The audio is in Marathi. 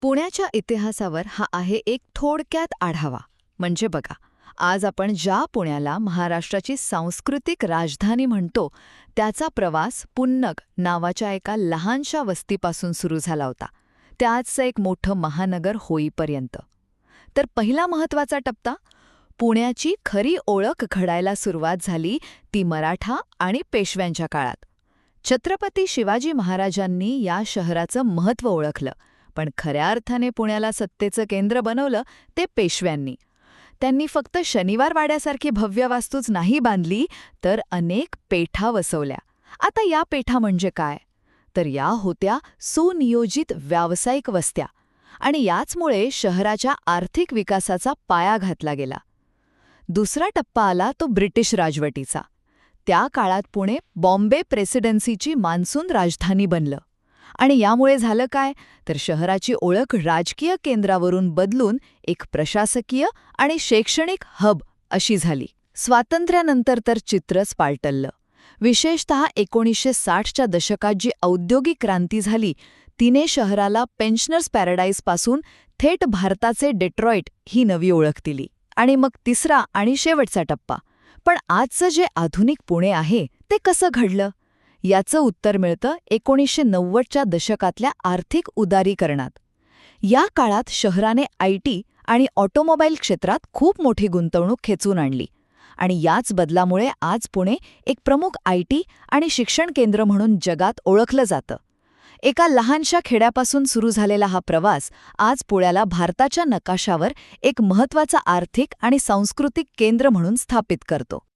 पुण्याच्या इतिहासावर हा आहे एक थोडक्यात आढावा. म्हणजे बघा, आज आपण ज्या पुण्याला महाराष्ट्राची सांस्कृतिक राजधानी म्हणतो, त्याचा प्रवास पुन्नग नावाच्या एका लहानशा वस्तीपासून सुरू झाला होता, ते आजचं एक मोठं महानगर होईपर्यंत. तर पहिला महत्त्वाचा टप्पा, पुण्याची खरी ओळख घडायला सुरुवात झाली ती मराठा आणि पेशव्यांच्या काळात. छत्रपती शिवाजी महाराजांनी या शहराचं महत्त्व ओळखलं, पण खऱ्या अर्थाने पुण्याला सत्तेचं केंद्र बनवलं ते पेशव्यांनी. त्यांनी फक्त शनिवार वाड्यासारखी भव्य वास्तूच नाही बांधली, तर अनेक पेठा वसवल्या. आता या पेठा म्हणजे काय? तर या होत्या सुनियोजित व्यावसायिक वस्त्या, आणि याचमुळे शहराच्या आर्थिक विकासाचा पाया घातला गेला. दुसरा टप्पा आला तो ब्रिटिश राजवटीचा. त्या काळात पुणे बॉम्बे प्रेसिडेन्सीची मान्सून राजधानी बनलं. आणि यामुळे झालं काय, तर शहराची ओळख राजकीय केंद्रावरून बदलून एक प्रशासकीय आणि शैक्षणिक हब अशी झाली. स्वातंत्र्यानंतर तर चित्रच पालटलं. विशेषतः 1960च्या दशकात जी औद्योगिक क्रांती झाली, तिने शहराला पेन्शनर्स पॅराडाईजपासून थेट भारताचे डेट्रॉईट ही नवी ओळख दिली. आणि मग तिसरा आणि शेवटचा टप्पा, पण आजचं जे आधुनिक पुणे आहे ते कसं घडलं? याचं उत्तर मिळतं 1990च्या दशकातल्या आर्थिक उदारीकरणात. या काळात शहराने आयटी आणि ऑटोमोबाईल क्षेत्रात खूप मोठी गुंतवणूक खेचून आणली, आणि याच बदलामुळे आज पुणे एक प्रमुख आयटी आणि शिक्षण केंद्र म्हणून जगात ओळखलं जातं. एका लहानशा खेड्यापासून सुरू झालेला हा प्रवास आज पुण्याला भारताच्या नकाशावर एक महत्त्वाचं आर्थिक आणि सांस्कृतिक केंद्र म्हणून स्थापित करतो.